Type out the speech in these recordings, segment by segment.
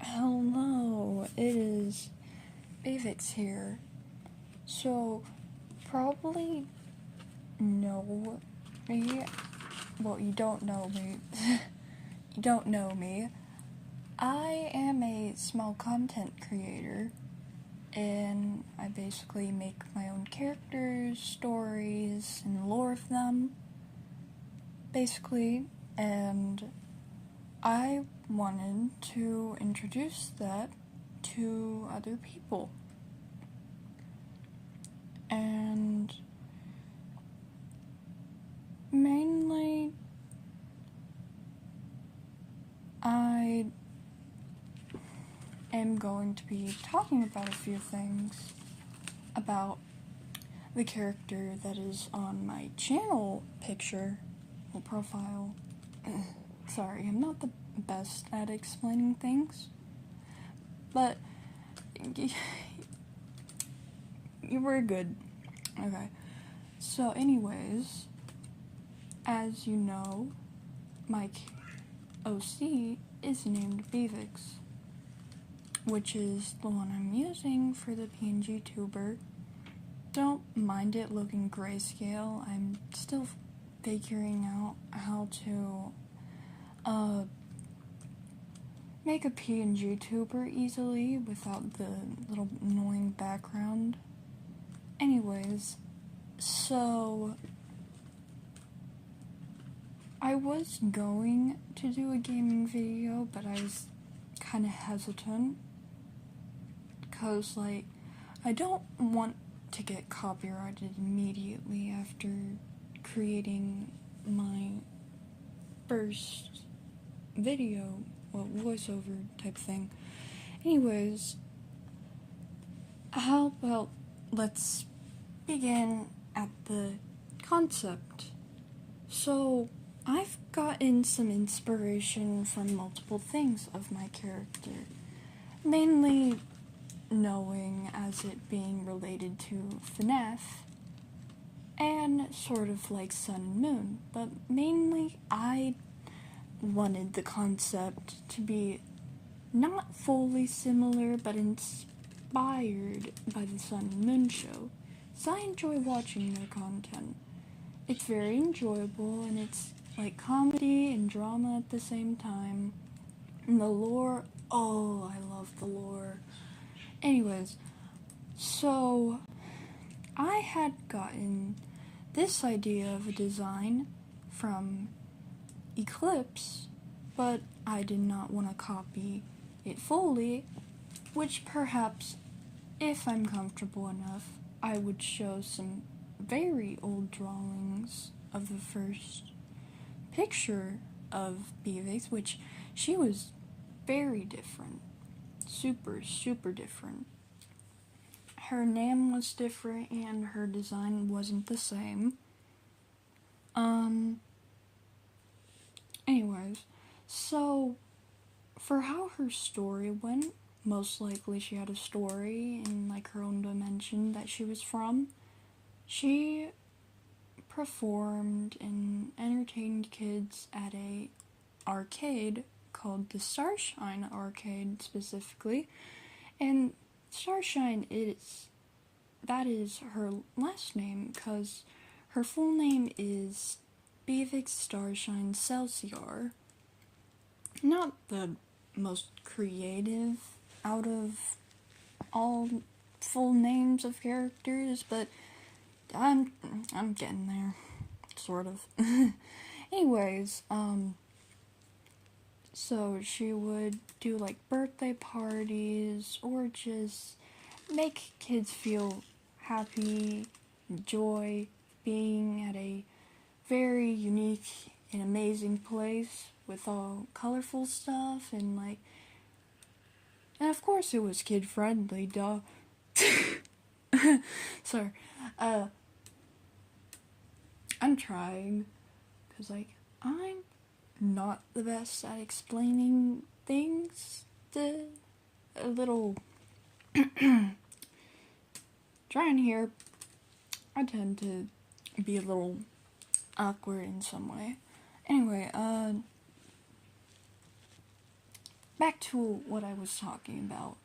Hello, it is Beavix here. So, probably know me. Well, you don't know me. You don't know me. I am a small content creator, and I basically make my own characters, stories, and lore of them. Basically, and I wanted to introduce that to other people. And mainly, I am going to be talking about a few things about the character that is on my channel picture or profile. Sorry, I'm not the best at explaining things, but you were good. Okay. So anyways, as you know, my OC is named Beavix, which is the one I'm using for the PNG tuber. Don't mind it looking grayscale. I'm still figuring out how to make a PNG tuber easily without the little annoying background. Anyways, so I was going to do a gaming video, but I was kind of hesitant because, I don't want to get copyrighted immediately after creating my first video, voiceover type thing. Anyways, how about let's begin at the concept. So, I've gotten some inspiration from multiple things of my character, mainly knowing as it being related to FNAF, and sort of like Sun and Moon, but mainly I wanted the concept to be not fully similar, but inspired by the Sun and Moon show, so I enjoy watching their content. It's very enjoyable, and it's like comedy and drama at the same time. And the lore, oh, I love the lore. Anyways, so I had gotten this idea of a design from Eclipse, but I did not want to copy it fully, which perhaps, if I'm comfortable enough, I would show some very old drawings of the first picture of Beavix, which she was very different. Super, super different. Her name was different and her design wasn't the same. Anyways, so for how her story went, most likely she had a story in her own dimension that she was from. She performed and entertained kids at a arcade called the Starshine Arcade specifically, and Starshine that is her last name, because her full name is Beavix Starshine Celsior. Not the most creative out of all full names of characters, but I'm getting there, sort of. Anyways, so she would do birthday parties or just make kids feel happy, joy being at a very unique and amazing place with all colorful stuff and of course it was kid friendly, duh. Sorry. I'm trying, because I'm not the best at explaining things. A little trying here. I tend to be a little awkward in some way. Anyway, back to what I was talking about.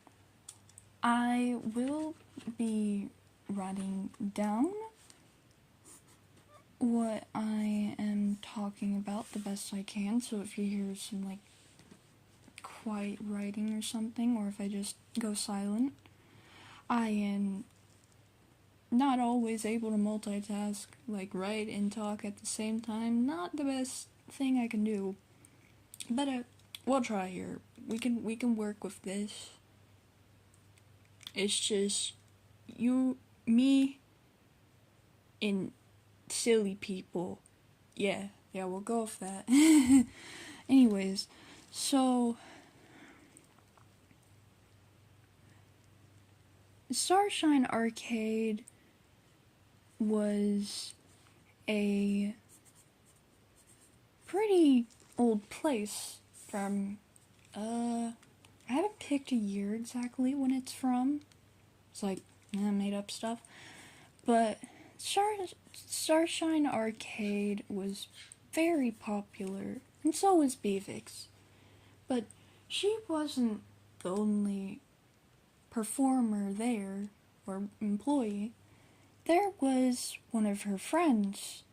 I will be writing down what I am talking about the best I can, so if you hear some, like, quiet writing or something, or if I just go silent, I am not always able to multitask, like write and talk at the same time. Not the best thing I can do, but we'll try here. We can work with this. It's just you, me, and silly people. Yeah, we'll go with that. Anyways, so Starshine Arcade was a pretty old place from, I haven't picked a year exactly when it's from. It's like, made up stuff. But Starshine Arcade was very popular, and so was Beavix. But she wasn't the only performer there, or employee. There was one of her friends,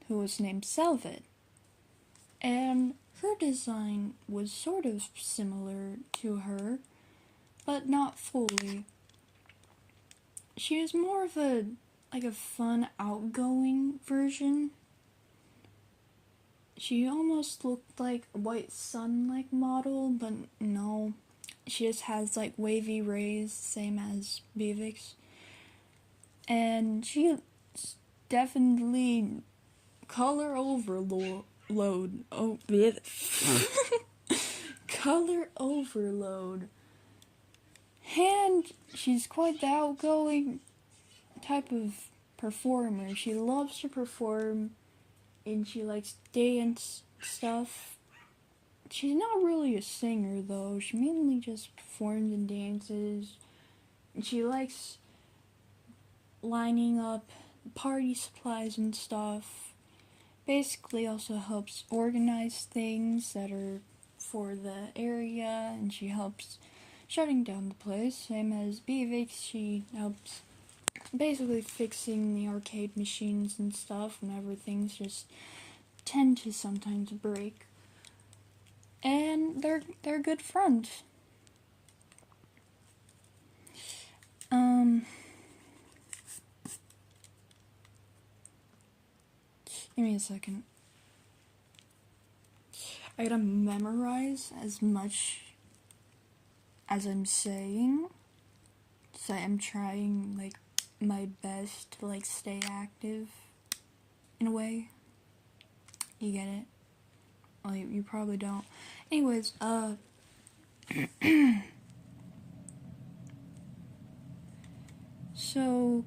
who was named Selvet, and her design was sort of similar to her, but not fully. She was more of a fun, outgoing version. She almost looked like a White Sun-like model, but no. She just has, like, wavy rays, same as Beavix. And she's definitely color overload. Oh, color overload. And she's quite the outgoing type of performer. She loves to perform, and she likes dance stuff. She's not really a singer, though. She mainly just performs and dances. And she likes lining up party supplies and stuff. Basically also helps organize things that are for the area, and she helps shutting down the place. Same as Beavix, she helps basically fixing the arcade machines and stuff whenever things just tend to sometimes break. And they're good friends. Give me a second. I gotta memorize as much as I'm saying. So I'm trying, like, my best to, like, stay active in a way. You get it? Well, you probably don't. Anyways, so,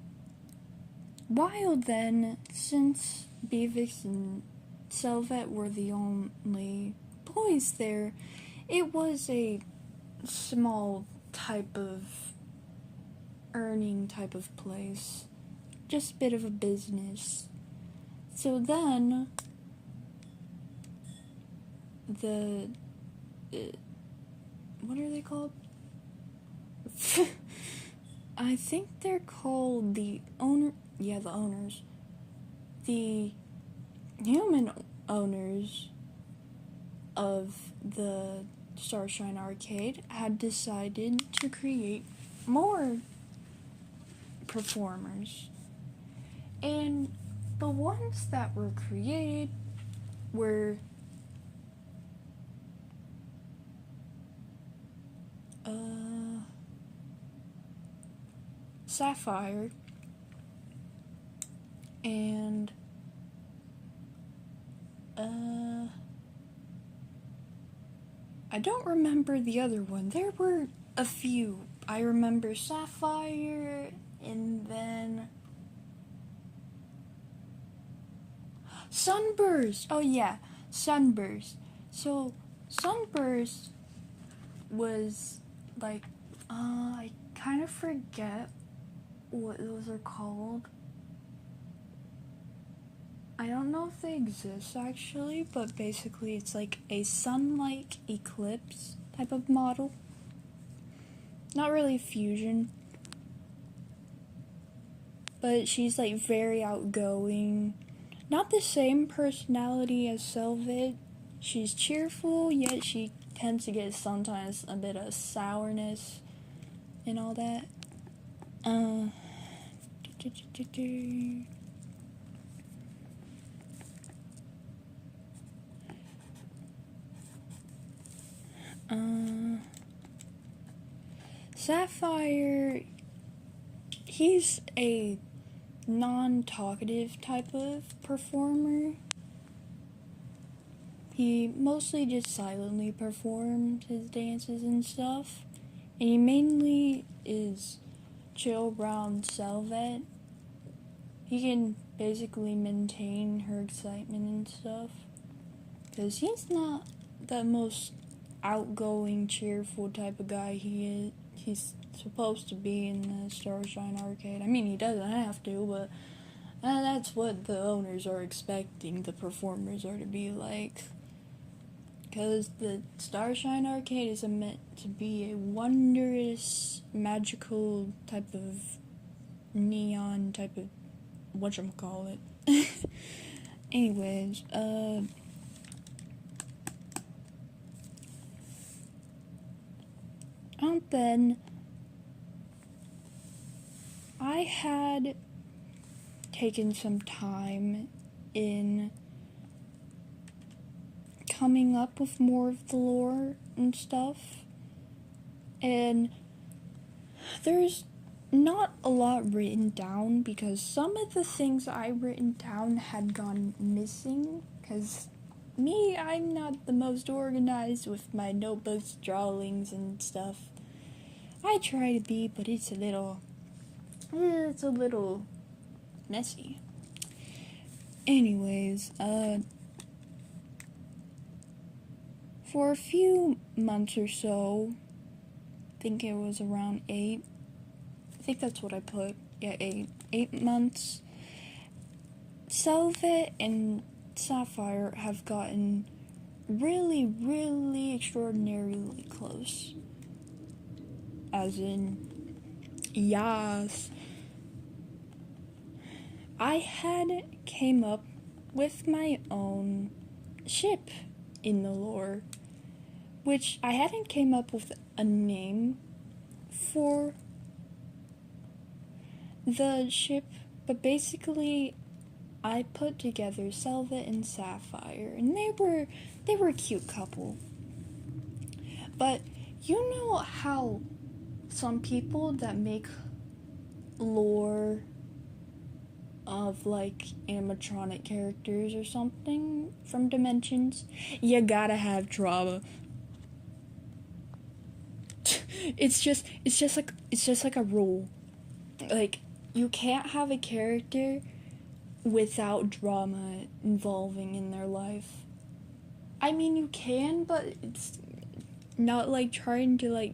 while then, since Beavix and Selvet were the only boys there, it was a small type of earning type of place. Just a bit of a business. So then, what are they called? I think they're called the owners. The human owners of the Starshine Arcade had decided to create more performers. And the ones that were created were Sapphire and I don't remember the other one. There were a few. I remember Sapphire, and then Sunburst. Oh yeah, Sunburst. So Sunburst was like, I kind of forget what those are called. I don't know if they exist actually, but basically it's like a sun-like eclipse type of model. Not really fusion, but she's like very outgoing. Not the same personality as Velvet. She's cheerful, yet she tends to get sometimes a bit of sourness and all that. Sapphire, he's a non-talkative type of performer. He mostly just silently performs his dances and stuff, and he mainly is chill around Velvet. He can basically maintain her excitement and stuff, because he's not the most outgoing, cheerful type of guy he's supposed to be in the Starshine Arcade. I mean, he doesn't have to, but that's what the owners are expecting the performers are to be like. Because the Starshine Arcade is meant to be a wondrous, magical type of neon type of whatchamacallit. Anyways, and then I had taken some time in coming up with more of the lore and stuff, and there's not a lot written down because some of the things I written down had gone missing, because I'm not the most organized with my notebooks, drawings, and stuff. I try to be, but it's a little messy. Anyways, for a few months or so, I think it was around 8, I think that's what I put, yeah, 8 months, Velvet and Sapphire have gotten really, really extraordinarily close. As in, yes. I had came up with my own ship in the lore, which I hadn't came up with a name for the ship, but basically I put together Velvet and Sapphire, and they were a cute couple. But you know how some people that make lore of like animatronic characters or something from Dimensions, you gotta have drama. It's just like a rule. Like, you can't have a character without drama involving in their life. I mean, you can, but it's not like trying to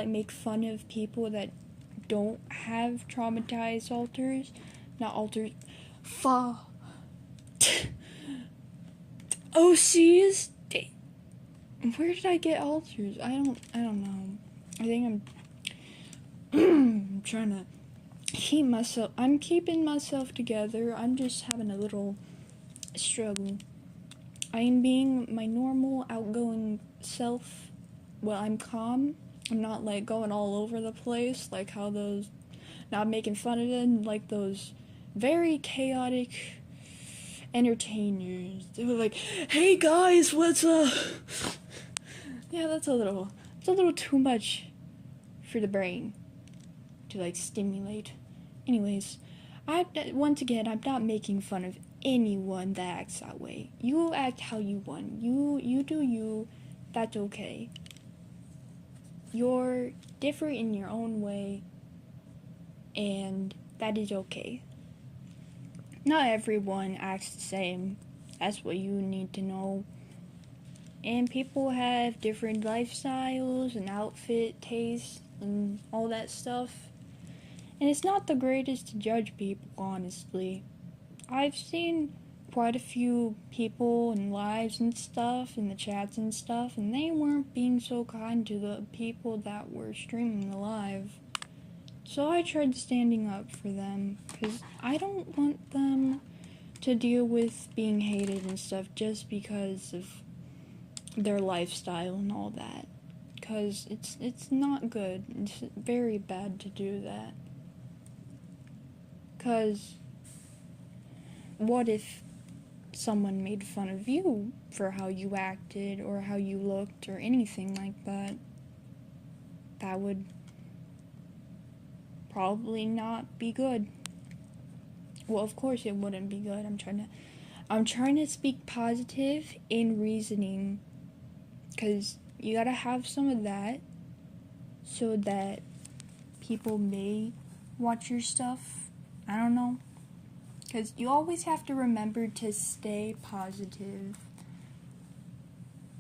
make fun of people that don't have traumatized alters. Not alters. OCs? Where did I get alters? I don't know. I think I'm trying to I'm keeping myself together. I'm just having a little struggle. I am being my normal, outgoing self. Well, I'm calm. I'm not, like, going all over the place, like how those, not making fun of them, like those very chaotic entertainers. They were like, hey guys, what's up? Yeah, it's a little too much for the brain to, like, stimulate. Anyways, once again, I'm not making fun of anyone that acts that way. You act how you want. You do you. That's okay. You're different in your own way, and that is okay. Not everyone acts the same. That's what you need to know. And people have different lifestyles and outfit tastes and all that stuff. And it's not the greatest to judge people, honestly. I've seen quite a few people and lives and stuff in the chats and stuff, and they weren't being so kind to the people that were streaming the live. So I tried standing up for them, because I don't want them to deal with being hated and stuff just because of their lifestyle and all that. Because it's not good. It's very bad to do that. Because what if someone made fun of you for how you acted or how you looked or anything like that? That would probably not be good. Well, of course it wouldn't be good. I'm trying to speak positive in reasoning, because you gotta have some of that so that people may watch your stuff. I don't know. Because you always have to remember to stay positive.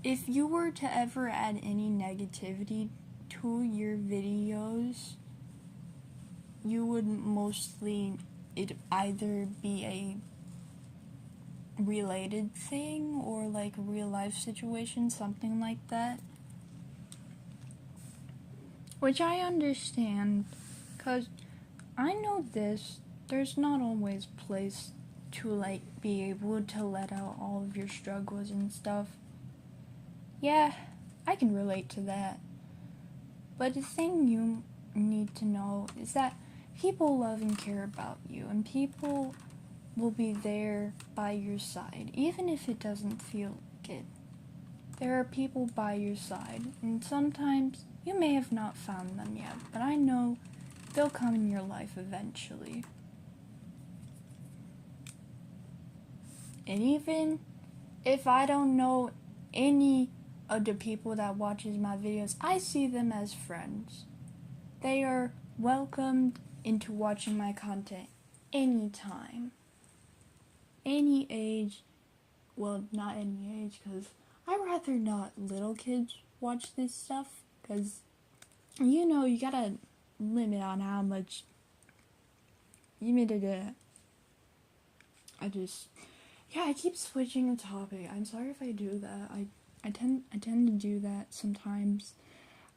If you were to ever add any negativity to your videos, you would mostly, it'd either be a related thing or like a real life situation, something like that. Which I understand, because I know there's not always a place to like be able to let out all of your struggles and stuff. Yeah, I can relate to that. But the thing you need to know is that people love and care about you, and people will be there by your side, even if it doesn't feel like it. There are people by your side, and sometimes you may have not found them yet, but I know they'll come in your life eventually. And even if I don't know any of the people that watches my videos, I see them as friends. They are welcomed into watching my content anytime. Any age. Well, not any age, because I'd rather not little kids watch this stuff, because, you know, you gotta limit on how much you made it. I keep switching the topic. I'm sorry if I do that. I tend to do that sometimes.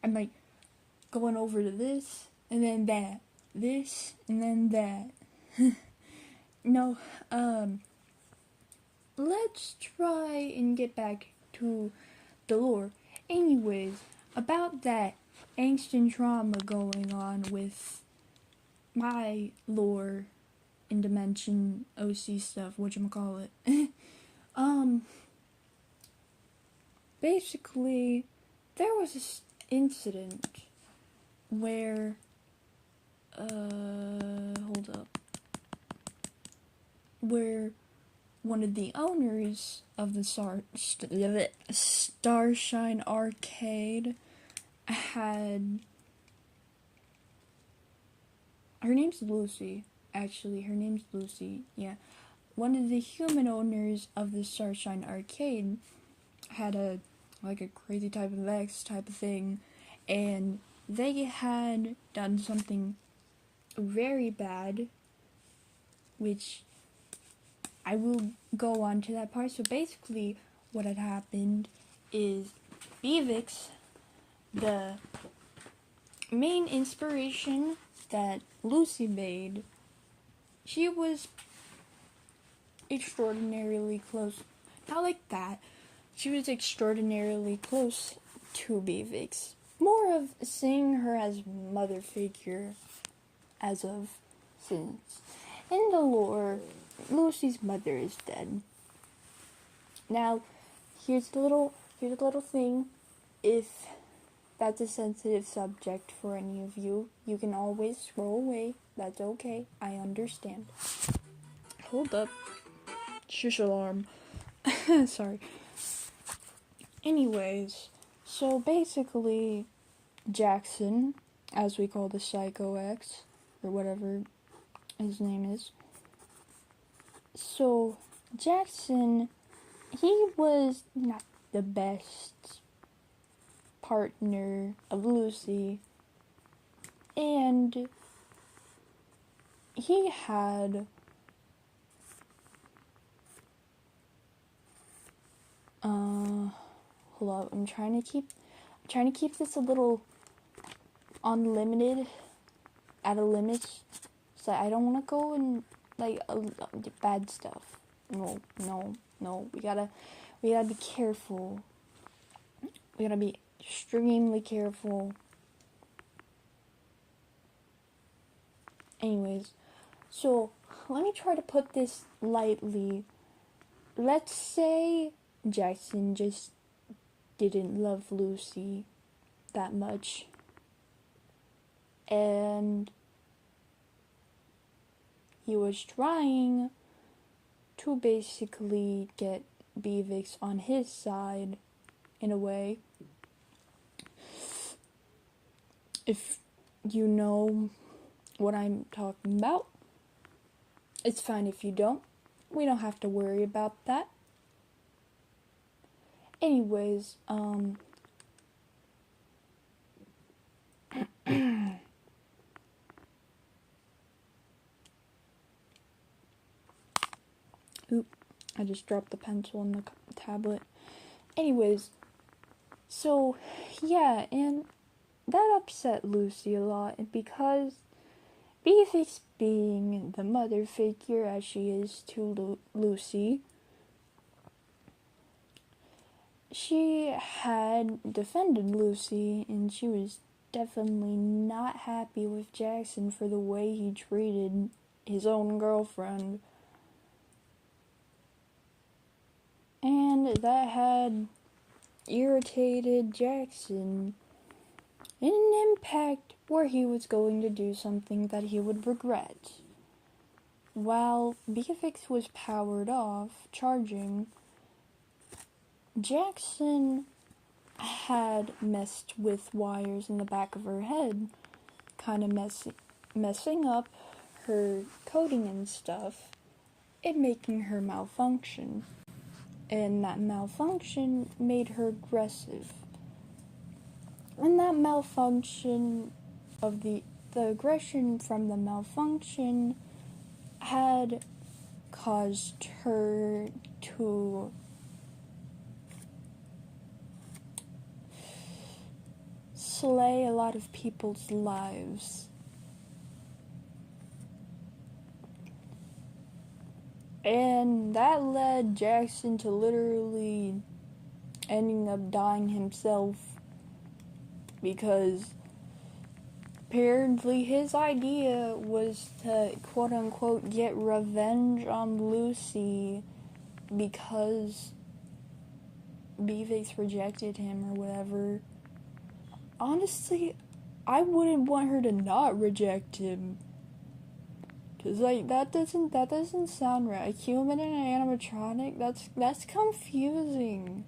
I'm like going over to this and then that, this and then that. No, let's try and get back to the lore. Anyways, about that angst and trauma going on with my lore and dimension OC stuff, whatchamacallit. Basically, there was this incident where, where one of the owners of the Starshine Arcade had, her name's Lucy, actually, yeah. One of the human owners of the Starshine Arcade had a crazy type of X type of thing, and they had done something very bad, which I will go on to that part. So basically, what had happened is Beavix, the main inspiration that Lucy made, she was extraordinarily close. Not like that. She was extraordinarily close to Beavix. More of seeing her as mother figure as of since. In the lore, Lucy's mother is dead. Now, here's a little thing. If that's a sensitive subject for any of you, you can always scroll away. That's okay. I understand. Hold up. Shush alarm. Sorry. Anyways, so basically, Jackson, as we call the Psycho X, or whatever his name is. So, Jackson, he was not the best partner of Lucy, and he had Hold up, I'm trying to keep this a little unlimited, at a limit, so I don't want to go in, like, bad stuff. No, we gotta be careful. We gotta be extremely careful. Anyways, so let me try to put this lightly. Let's say Jackson just didn't love Lucy that much, and he was trying to basically get Beavix on his side, in a way. If you know what I'm talking about, it's fine if you don't. We don't have to worry about that. Anyways, Oop, I just dropped the pencil in the tablet. Anyways, so, yeah, and that upset Lucy a lot, because Beavix, being the mother figure as she is to Lucy, she had defended Lucy, and she was definitely not happy with Jackson for the way he treated his own girlfriend. And that had irritated Jackson in an impact where he was going to do something that he would regret. While Beavix was powered off, charging, Jackson had messed with wires in the back of her head, kind of messing up her coding and stuff, and making her malfunction. And that malfunction made her aggressive. And that malfunction of the aggression from the malfunction had caused her to slay a lot of people's lives. And that led Jackson to literally ending up dying himself, because apparently his idea was to quote-unquote get revenge on Lucy because Beavix rejected him or whatever. Honestly, I wouldn't want her to not reject him. Cause like that doesn't sound right. A human and an animatronic, that's confusing.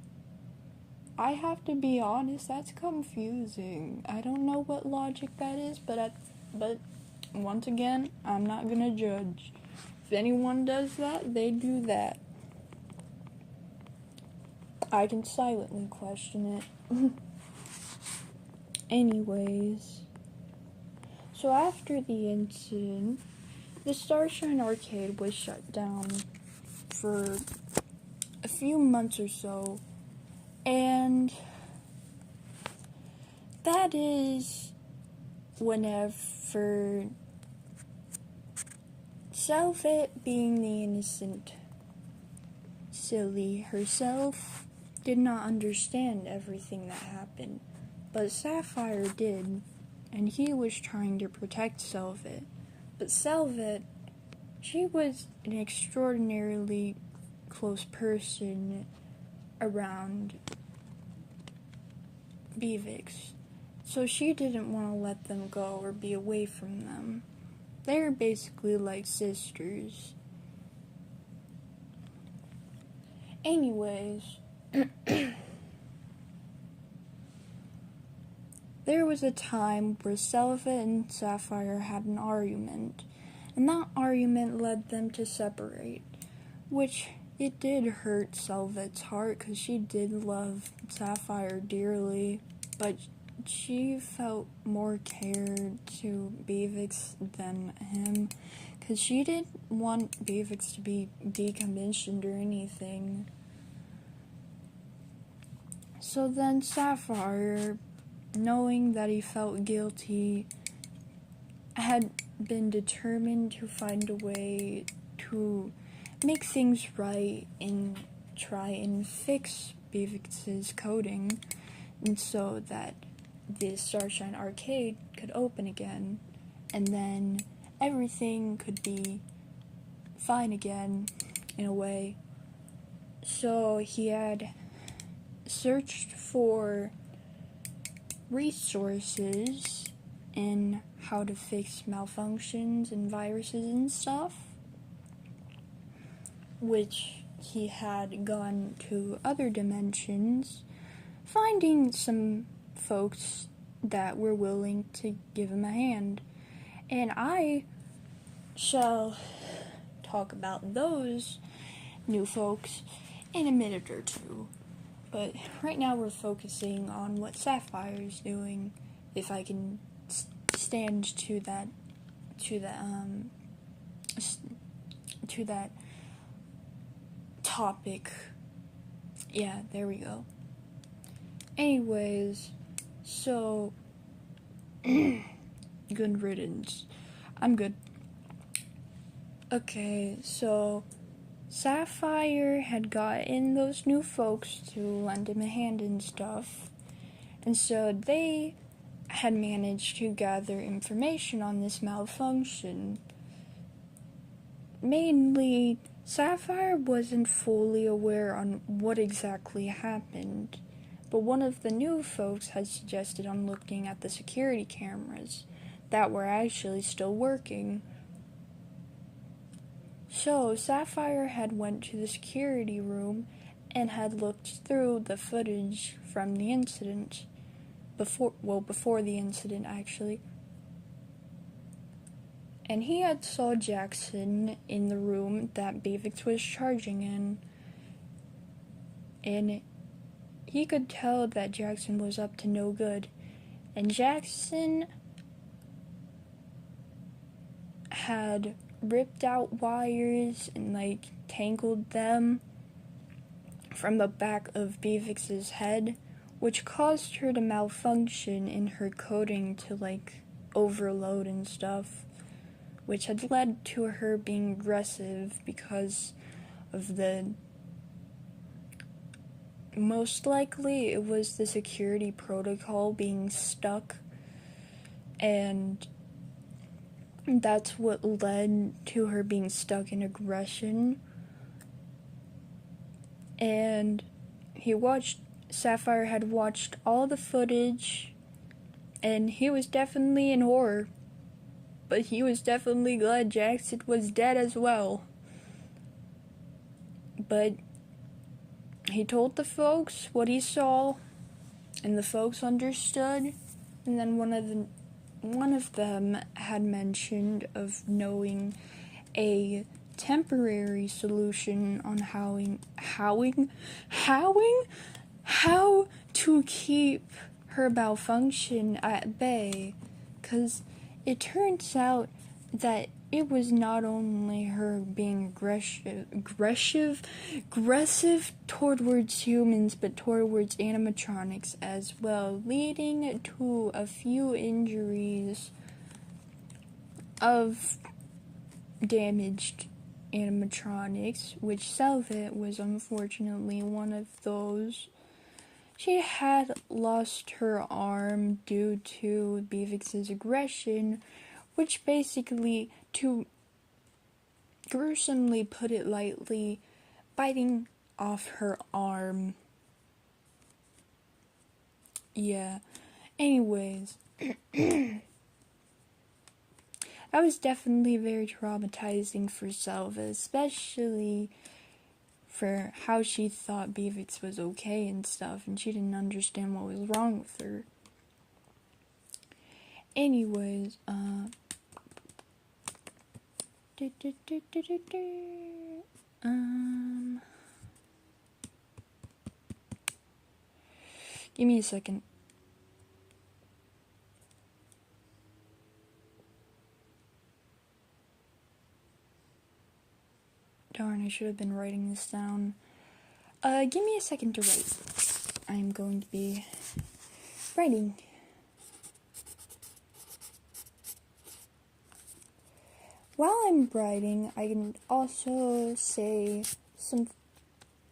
I have to be honest, that's confusing. I don't know what logic that is, but once again, I'm not gonna judge. If anyone does that, they do that. I can silently question it. Anyways, so after the incident, the Starshine Arcade was shut down for a few months or so, and that is whenever Velvet, being the innocent silly herself, did not understand everything that happened, but Sapphire did, and he was trying to protect Velvet. But Velvet, she was an extraordinarily close person around Beavix, so she didn't want to let them go or be away from them. They were basically like sisters. Anyways, there was a time where Velvet and Sapphire had an argument, and that argument led them to separate, which it did hurt Velvet's heart because she did love Sapphire dearly, but she felt more cared to Beavix than him, because she didn't want Beavix to be decommissioned or anything. So then Sapphire, knowing that he felt guilty, had been determined to find a way to make things right and try and fix Beavix's coding, and so that the Starshine Arcade could open again, and then everything could be fine again, in a way. So he had searched for resources in how to fix malfunctions and viruses and stuff, which he had gone to other dimensions, finding some folks that were willing to give him a hand. And I shall talk about those new folks in a minute or two. But right now we're focusing on what Sapphire's doing, if I can stand to that topic. Yeah, there we go. Anyways, so good riddance. I'm good. Okay, so Sapphire had gotten those new folks to lend him a hand and stuff, and so they had managed to gather information on this malfunction. Mainly, Sapphire wasn't fully aware on what exactly happened, but one of the new folks had suggested on looking at the security cameras that were actually still working. So, Sapphire had went to the security room and had looked through the footage from the incident. Before the incident, actually. And he had saw Jackson in the room that Beavix was charging in. And he could tell that Jackson was up to no good. And Jackson had ripped out wires and, tangled them from the back of Beavix's head, which caused her to malfunction in her coding to, overload and stuff, which had led to her being aggressive because of most likely it was the security protocol being stuck, and that's what led to her being stuck in aggression. And Sapphire had watched all the footage, and he was definitely in horror. But he was definitely glad Jackson was dead as well. But he told the folks what he saw, and the folks understood. And then one of them had mentioned of knowing a temporary solution on how to keep her malfunction at bay, because it turns out that it was not only her being aggressive towards humans, but towards animatronics as well, leading to a few injuries of damaged animatronics, which Salvet was unfortunately one of those. She had lost her arm due to Beavix's aggression, which basically, to gruesomely put it lightly, biting off her arm. Yeah. Anyways, that was definitely very traumatizing for Selva, especially for how she thought Beavix was okay and stuff, and she didn't understand what was wrong with her. Anyways, give me a second. Darn, I should have been writing this down. Give me a second to write. I'm going to be writing. While I'm writing, I can also say some,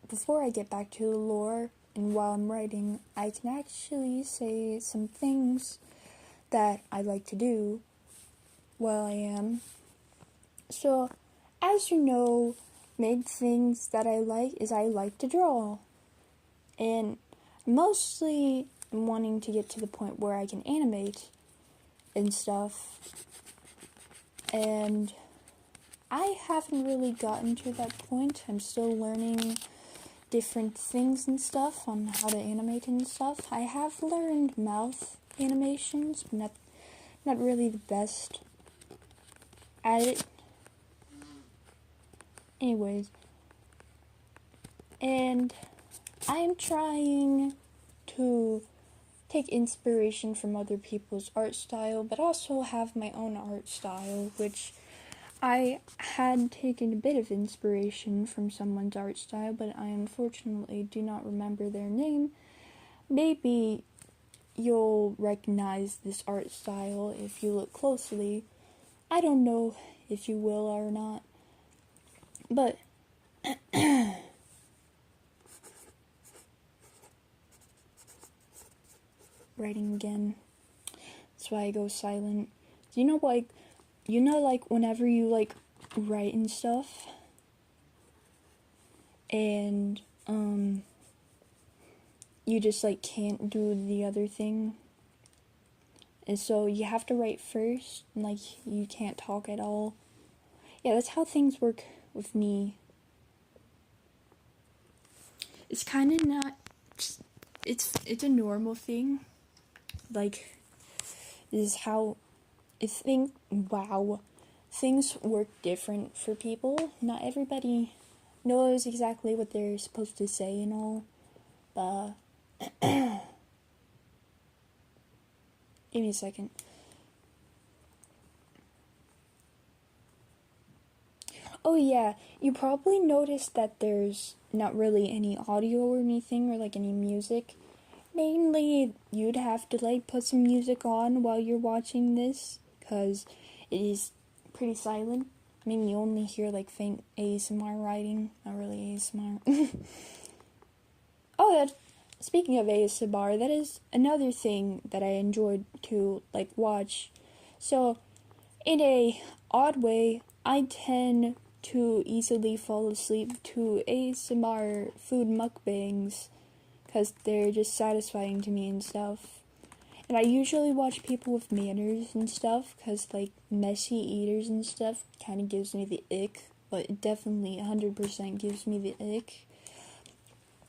before I get back to the lore, and while I'm writing, I can actually say some things that I like to do while I am. So, as you know, main things that I like is I like to draw. And mostly I'm wanting to get to the point where I can animate and stuff. And I haven't really gotten to that point. I'm still learning different things and stuff on how to animate and stuff. I have learned mouth animations, but not really the best at it. Anyways, and I'm trying to take inspiration from other people's art style, but also have my own art style, which I had taken a bit of inspiration from someone's art style, but I unfortunately do not remember their name. Maybe you'll recognize this art style if you look closely. I don't know if you will or not, but writing again. That's why I go silent. Do you know, like whenever you write and stuff, and you just can't do the other thing, and so you have to write first, and you can't talk at all. Yeah, that's how things work with me. It's kind of not. It's a normal thing. This is how things work different for people. Not everybody knows exactly what they're supposed to say and all, but give me a second. Oh yeah, you probably noticed that there's not really any audio or anything, or any music. Mainly, you'd have to put some music on while you're watching this, because it is pretty silent. I mean, you only hear faint ASMR writing, not really ASMR. Oh, speaking of ASMR, that is another thing that I enjoyed to watch. So, in a odd way, I tend to easily fall asleep to ASMR food mukbangs, because they're just satisfying to me and stuff. And I usually watch people with manners and stuff, because messy eaters and stuff kind of gives me the ick, but it definitely 100% gives me the ick.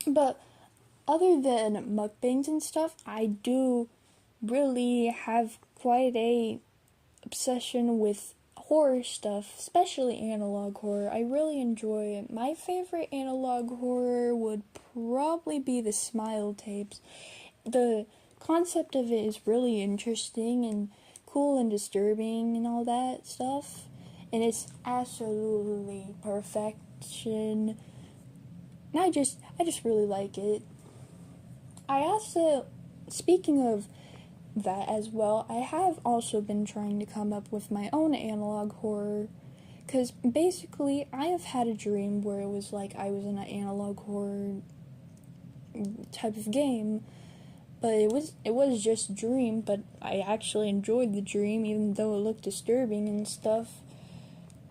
But other than mukbangs and stuff, I do really have quite a obsession with horror stuff, especially analog horror. I really enjoy it. My favorite analog horror would probably be the Smile tapes. The concept of it is really interesting and cool and disturbing and all that stuff, and it's absolutely perfection. And I just really like it. I also, speaking of that as well, I have also been trying to come up with my own analog horror, because basically I have had a dream where it was I was in an analog horror type of game, but it was just a dream, but I actually enjoyed the dream even though it looked disturbing and stuff.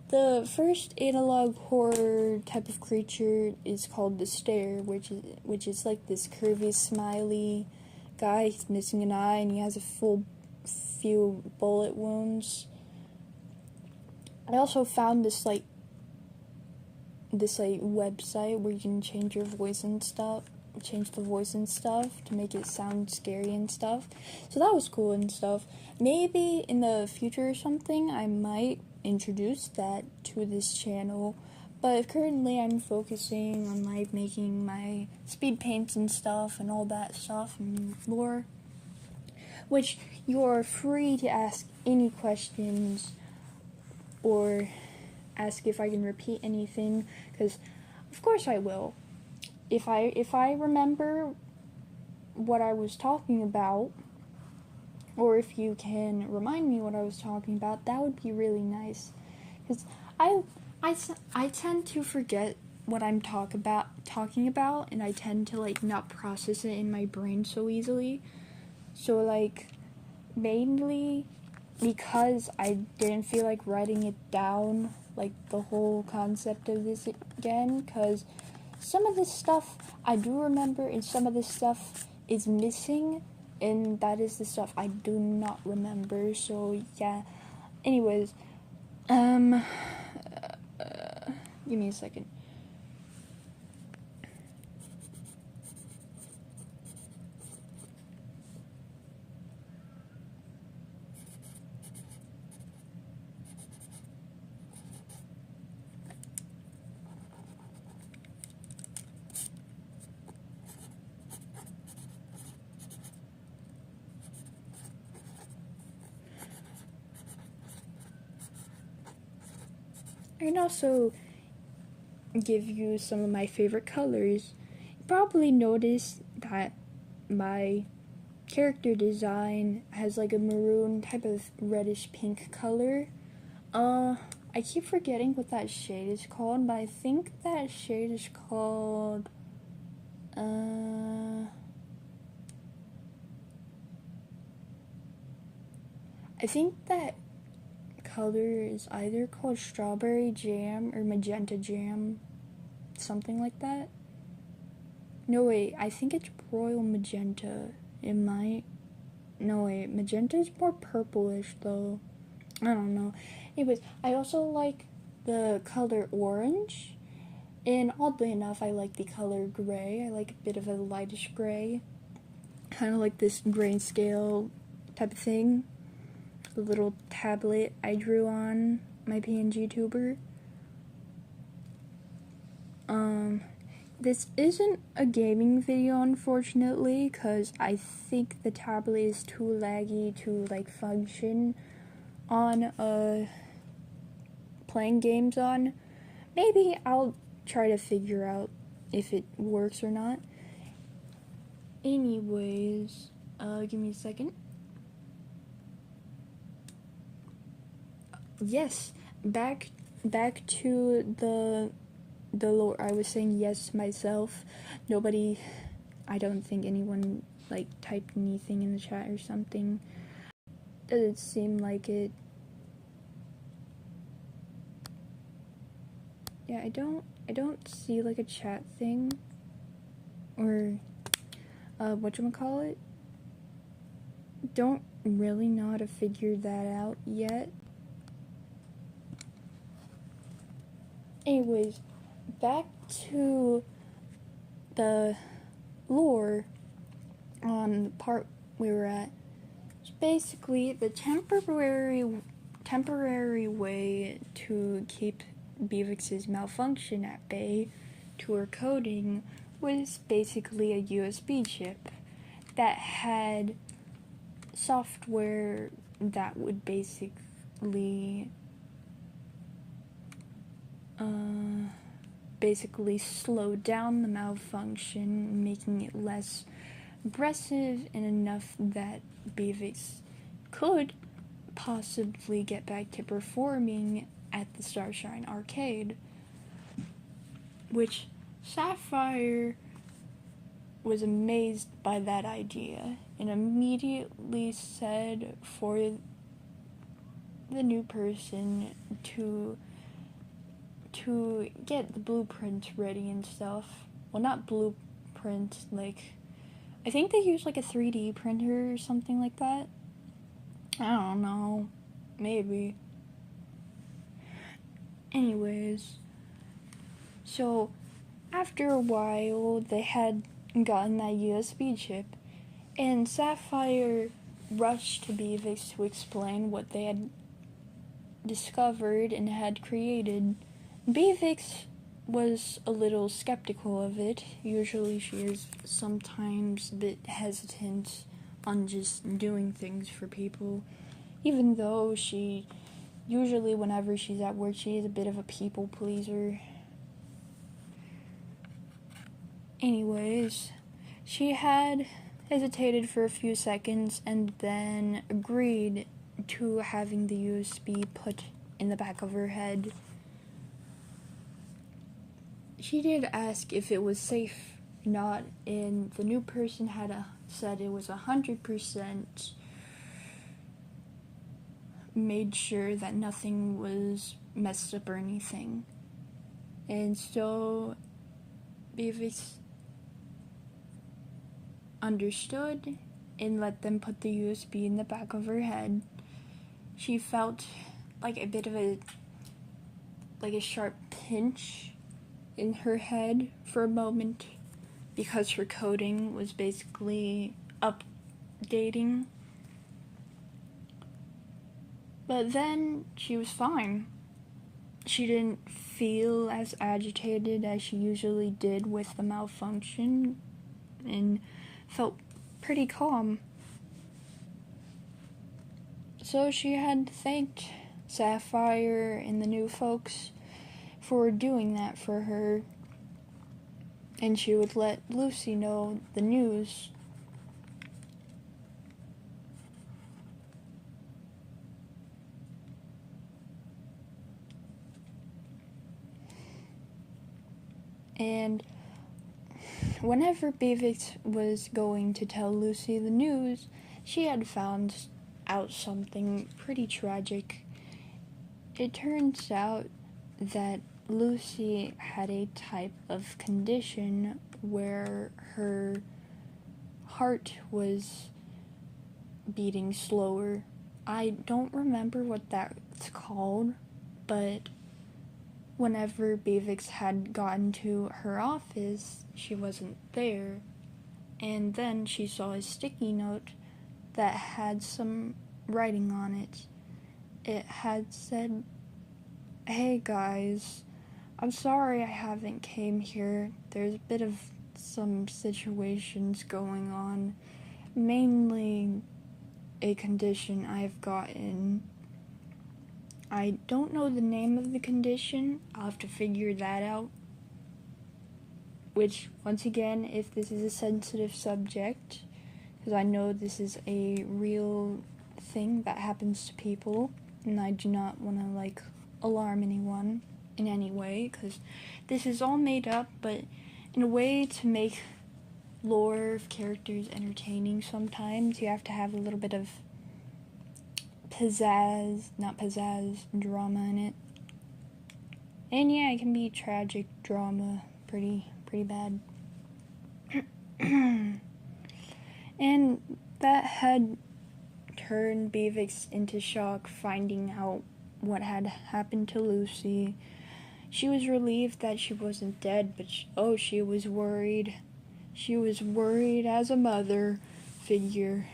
The first analog horror type of creature is called the Stare, which is this curvy, smiley guy. He's missing an eye and he has a full few bullet wounds. I also found this website where you can change the voice and stuff to make it sound scary and stuff. So that was cool and stuff. Maybe in the future or something I might introduce that to this channel, but currently I'm focusing on making my speed paints and stuff and all that stuff and lore, which you're free to ask any questions or ask if I can repeat anything, because of course I will. If I remember what I was talking about, or if you can remind me what I was talking about, that would be really nice. Because I tend to forget what I'm talking about, and I tend to, like, not process it in my brain so easily. So, like, mainly because I didn't feel like writing it down, like, the whole concept of this again, because some of this stuff I do remember, and some of this stuff is missing, and that is the stuff I do not remember, so, yeah. Anyways, give me a second. I can also give you some of my favorite colors. You probably noticed that my character design has like a maroon type of reddish pink color. I keep forgetting what that shade is called, but I think that shade is called, I think that color is either called strawberry jam or magenta jam, something like that. No, wait, I think it's royal magenta. No, wait, magenta is more purplish, though. I don't know. Anyways, I also like the color orange, and oddly enough, I like the color gray. I like a bit of a lightish gray, kind of like this grayscale type of thing. The little tablet I drew on my PNG tuber. This isn't a gaming video, unfortunately, because I think the tablet is too laggy to, like, function on, playing games on. Maybe I'll try to figure out if it works or not. Anyways, give me a second. Yes, back to the lore. I was saying yes myself. Nobody, I don't think anyone, like, typed anything in the chat or something. Doesn't seem like it. Yeah, I don't see, like, a chat thing, or, whatchamacallit. Don't really know how to figure that out yet. Anyways, back to the lore on the part we were at. It's basically the temporary way to keep Beavix's malfunction at bay to her coding was basically a USB chip that had software that would basically slow down the malfunction, making it less aggressive and enough that Beavix could possibly get back to performing at the Starshine arcade, which Sapphire was amazed by that idea and immediately said for the new person to get the blueprint ready and stuff. Well, not blueprint, like, I think they use like a 3D printer or something like that. I don't know. Maybe. Anyways, so after a while, they had gotten that USB chip, and Sapphire rushed to Beavix to explain what they had discovered and had created. Beavix was a little skeptical of it. Usually she is sometimes a bit hesitant on just doing things for people, even though she usually, whenever she's at work, she is a bit of a people pleaser. Anyways, she had hesitated for a few seconds, and then agreed to having the USB put in the back of her head. She did ask if it was safe, not, and the new person had said it was 100% made sure that nothing was messed up or anything. And so Beavix understood and let them put the USB in the back of her head. She felt like a bit of a sharp pinch in her head for a moment because her coding was basically updating. But then she was fine. She didn't feel as agitated as she usually did with the malfunction and felt pretty calm. So she had thanked Sapphire and the new folks for doing that for her, and she would let Lucy know the news. And whenever Beavix was going to tell Lucy the news, she had found out something pretty tragic. It turns out that Lucy had a type of condition where her heart was beating slower. I don't remember what that's called, but whenever Beavix had gotten to her office, she wasn't there, and then she saw a sticky note that had some writing on it. It had said, "Hey guys, I'm sorry I haven't came here. There's a bit of some situations going on, mainly a condition I've gotten. I don't know the name of the condition. I'll have to figure that out." Which, once again, if this is a sensitive subject, because I know this is a real thing that happens to people, and I do not want to, alarm anyone in any way, because this is all made up, but in a way to make lore of characters entertaining sometimes, you have to have a little bit of drama in it. And yeah, it can be tragic drama, pretty bad. And that had turned Beavix into shock, finding out what had happened to Lucy. She was relieved that she wasn't dead, but she was worried. She was worried as a mother figure.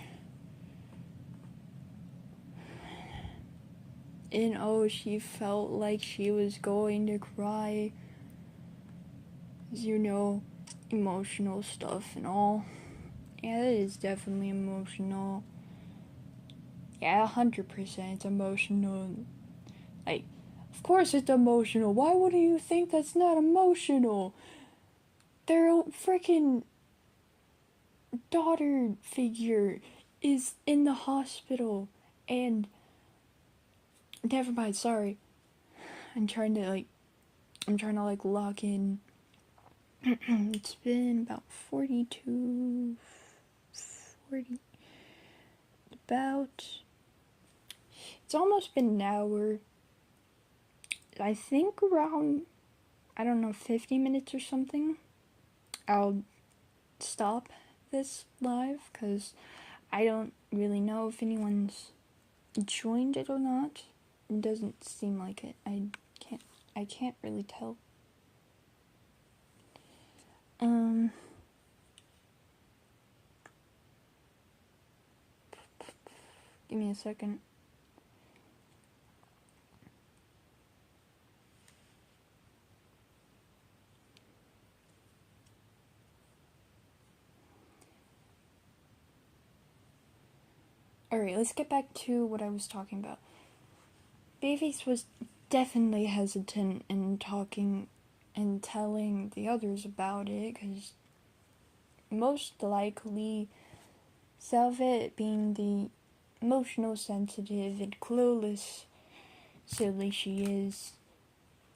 And she felt like she was going to cry. Emotional stuff and all. Yeah, that is definitely emotional. Yeah, 100% it's emotional. Of course it's emotional. Why would you think that's not emotional? Their freaking daughter figure is in the hospital, and never mind, sorry. I'm trying to lock in. It's been about 40, it's almost been an hour. I think around, 50 minutes or something. I'll stop this live, because I don't really know if anyone's joined it or not. It doesn't seem like it. I can't really tell. Give me a second. Alright, let's get back to what I was talking about. Beavix was definitely hesitant in talking and telling the others about it, because most likely Velvet, being the emotional, sensitive, and clueless silly she is,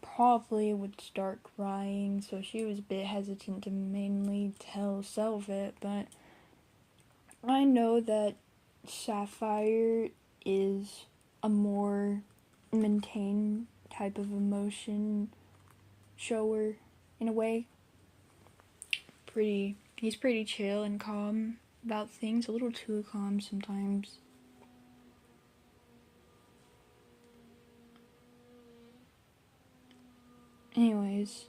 probably would start crying, so she was a bit hesitant to mainly tell Velvet, but I know that Sapphire is a more maintained type of emotion shower in a way. He's pretty chill and calm about things, a little too calm sometimes. Anyways,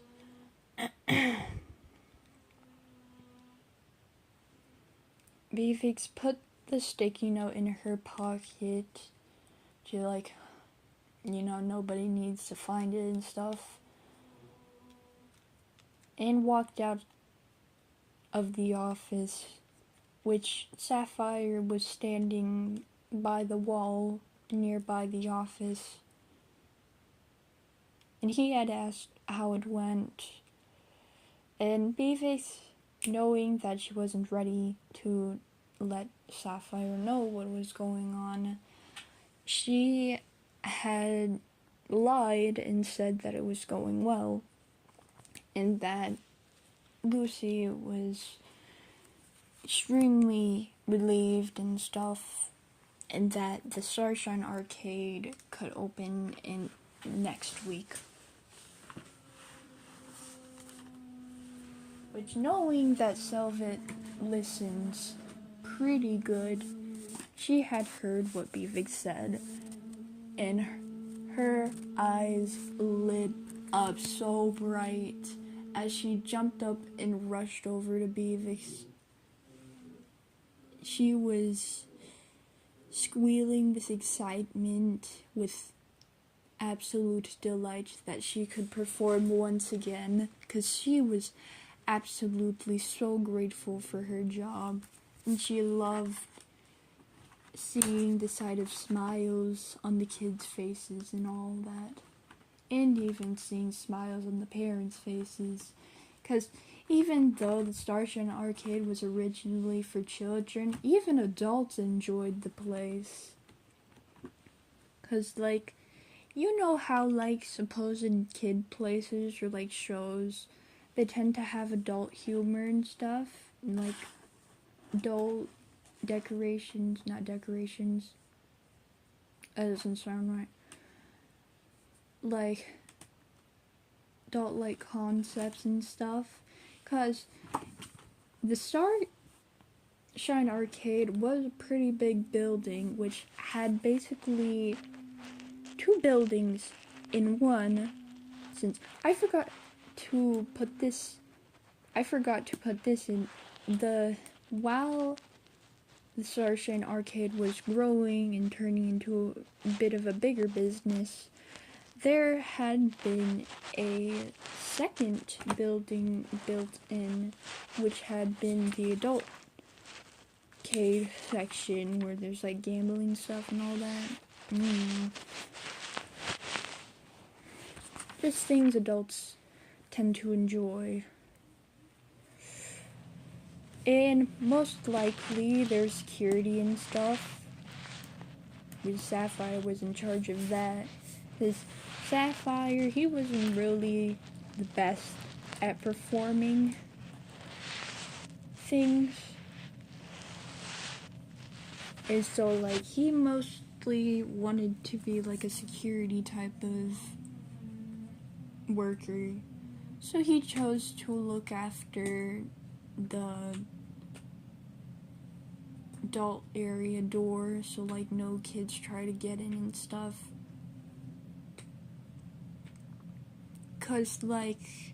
Beavix put the sticky note in her pocket to, like, nobody needs to find it and stuff, and walked out of the office, which Sapphire was standing by the wall nearby the office, and he had asked how it went, and Beavix, knowing that she wasn't ready to let Sapphire know what was going on, she had lied and said that it was going well, and that Lucy was extremely relieved and stuff, and that the Starshine Arcade could open in next week. Which, knowing that Velvet listens pretty good, she had heard what Beavix said, and her eyes lit up so bright as she jumped up and rushed over to Beavix. She was squealing with excitement, with absolute delight that she could perform once again, because she was absolutely so grateful for her job, and she loved seeing the sight of smiles on the kids' faces and all that, and even seeing smiles on the parents' faces, because even though the Starshine Arcade was originally for children, even adults enjoyed the place, because, like, you know how, like, supposed kid places or, like, shows, they tend to have adult humor and stuff, and, like, adult decorations, not decorations, that doesn't sound right, like, adult, like, concepts and stuff, because the Starshine Arcade was a pretty big building, which had basically 2 buildings in one, since I forgot to put this in while the Starshine Arcade was growing and turning into a bit of a bigger business, there had been a second building built in, which had been the adult arcade section, where there's, like, gambling stuff and all that. Just things adults tend to enjoy. And most likely there's security and stuff, because Sapphire was in charge of that. Because Sapphire, he wasn't really the best at performing things, and so, like, he mostly wanted to be, like, a security type of worker, so he chose to look after the adult area door, so, like, no kids try to get in and stuff, cause, like,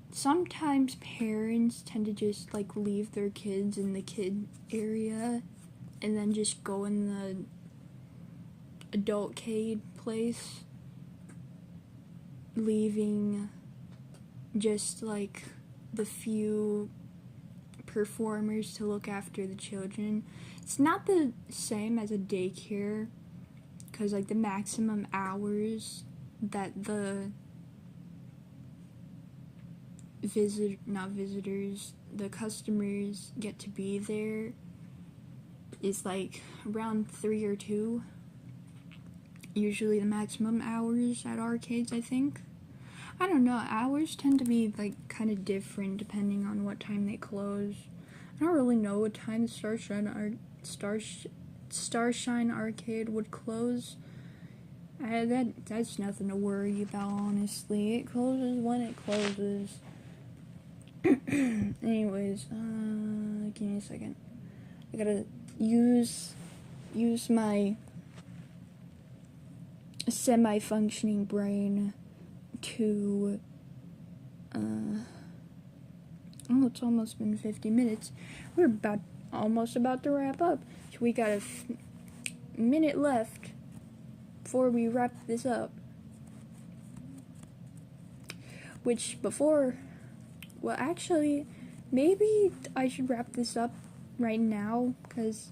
sometimes parents tend to just, like, leave their kids in the kid area and then just go in the adultcade place, leaving just, like, the few performers to look after the children. It's not the same as a daycare, because, like, the maximum hours that the the customers get to be there is like around 3 or 2. Usually the maximum hours at arcades, I think. I don't know, hours tend to be like kind of different depending on what time they close. I don't really know what time Starshine Arcade would close. That's nothing to worry about, honestly. It closes when it closes. Anyways, give me a second. I gotta use my semi-functioning brain to, it's almost been 50 minutes. We're almost about to wrap up. So we got a minute left before we wrap this up. Well, actually, maybe I should wrap this up right now, because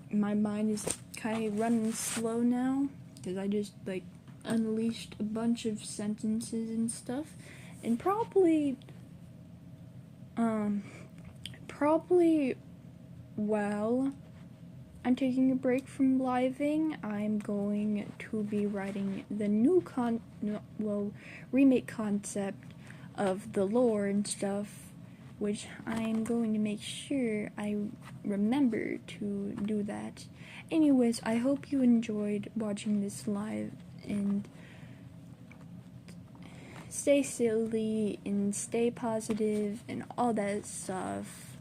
my mind is kind of running slow now, because I just, like, unleashed a bunch of sentences and stuff, and probably, while I'm taking a break from living, I'm going to be writing the new remake concept of the lore and stuff, which I'm going to make sure I remember to do that. Anyways, I hope you enjoyed watching this live, and stay silly and stay positive and all that stuff.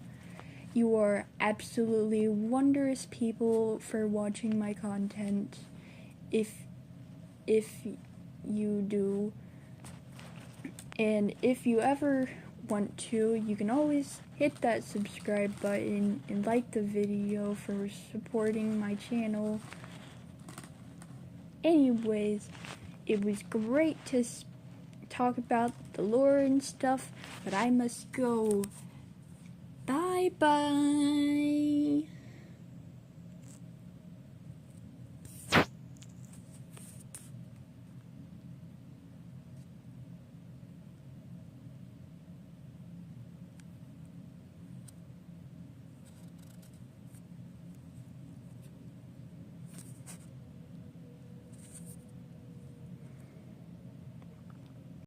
You are absolutely wondrous people for watching my content. If you do, and if you ever want to, you can always hit that subscribe button and like the video for supporting my channel. Anyways, it was great to talk about the lore and stuff, but I must go. Bye bye.